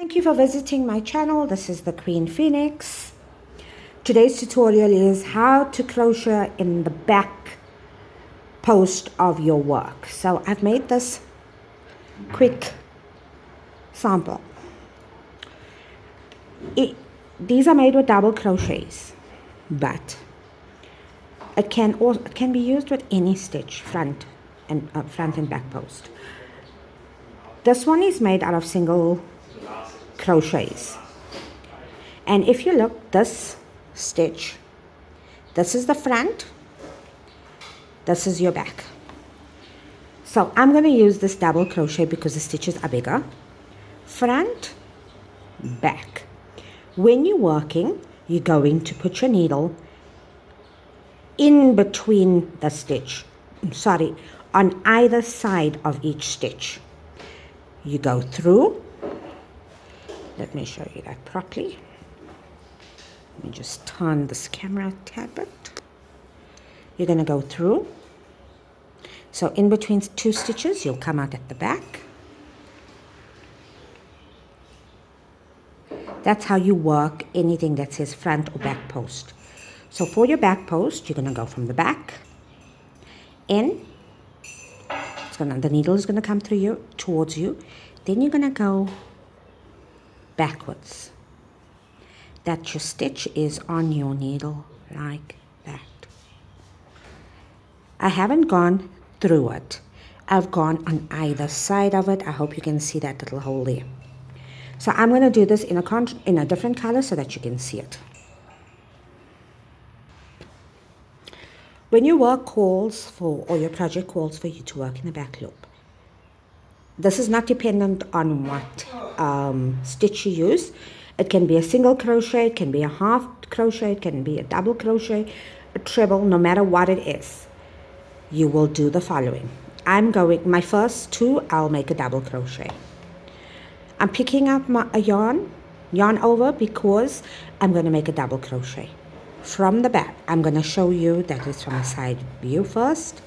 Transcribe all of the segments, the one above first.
Thank you for visiting my channel. This is the Queen Phoenix. Today's tutorial is how to crochet in the back post of your work. So I've made this quick sample. These are made with double crochets, but it can be used with any stitch, front and back post. This one is made out of single crochets, and if you look, this stitch, this is the front, this is your back. So I'm going to use this double crochet because the stitches are bigger. Front, back. When you're working, you're going to put your needle in between the stitch, on either side of each stitch. You go through. Let me show you that properly. Let me just turn this camera a tad bit. You're going to go through. So in between two stitches, you'll come out at the back. That's how you work anything that says front or back post. So for your back post, you're going to go from the back in. The needle is going to come towards you. Then you're going to go backwards. That your stitch is on your needle like that. I haven't gone through it. I've gone on either side of it. I hope you can see that little hole there. So I'm going to do this in a different color so that you can see it. When your work calls for, or your project calls for you to work in the back loop, this is not dependent on what stitch you use. It can be a single crochet, it can be a half crochet, it can be a double crochet, a treble, no matter what it is. You will do the following. My first two, I'll make a double crochet. I'm picking up a yarn over, because I'm going to make a double crochet. From the back, I'm going to show you that it's from a side view first.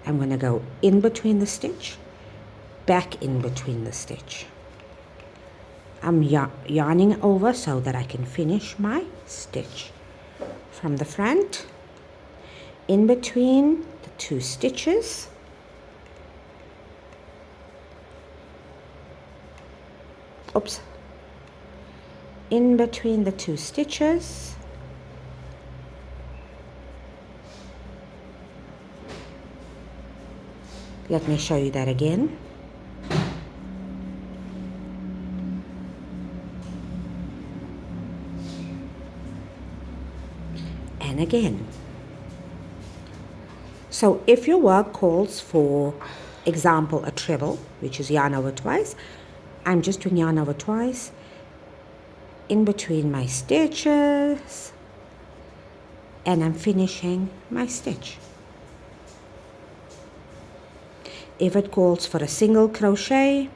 I'm going to go in between the stitch, back in between the stitch. I'm yarning over so that I can finish my stitch. From the front, in between the two stitches, in between the two stitches, let me show you that again. And again. So if your work calls for example a treble, which is yarn over twice, I'm just doing yarn over twice in between my stitches, and I'm finishing my stitch. If it calls for a single crochet,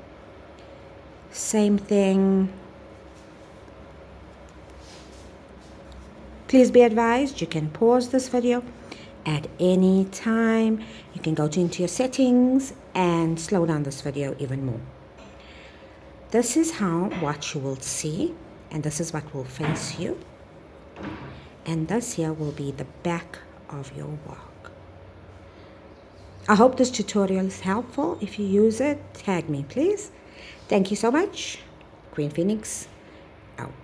same thing. Please be advised, you can pause this video at any time. You can go into your settings and slow down this video even more. This is what you will see, and this is what will face you. And this here will be the back of your work. I hope this tutorial is helpful. If you use it, tag me, please. Thank you so much. Queen Phoenix, out.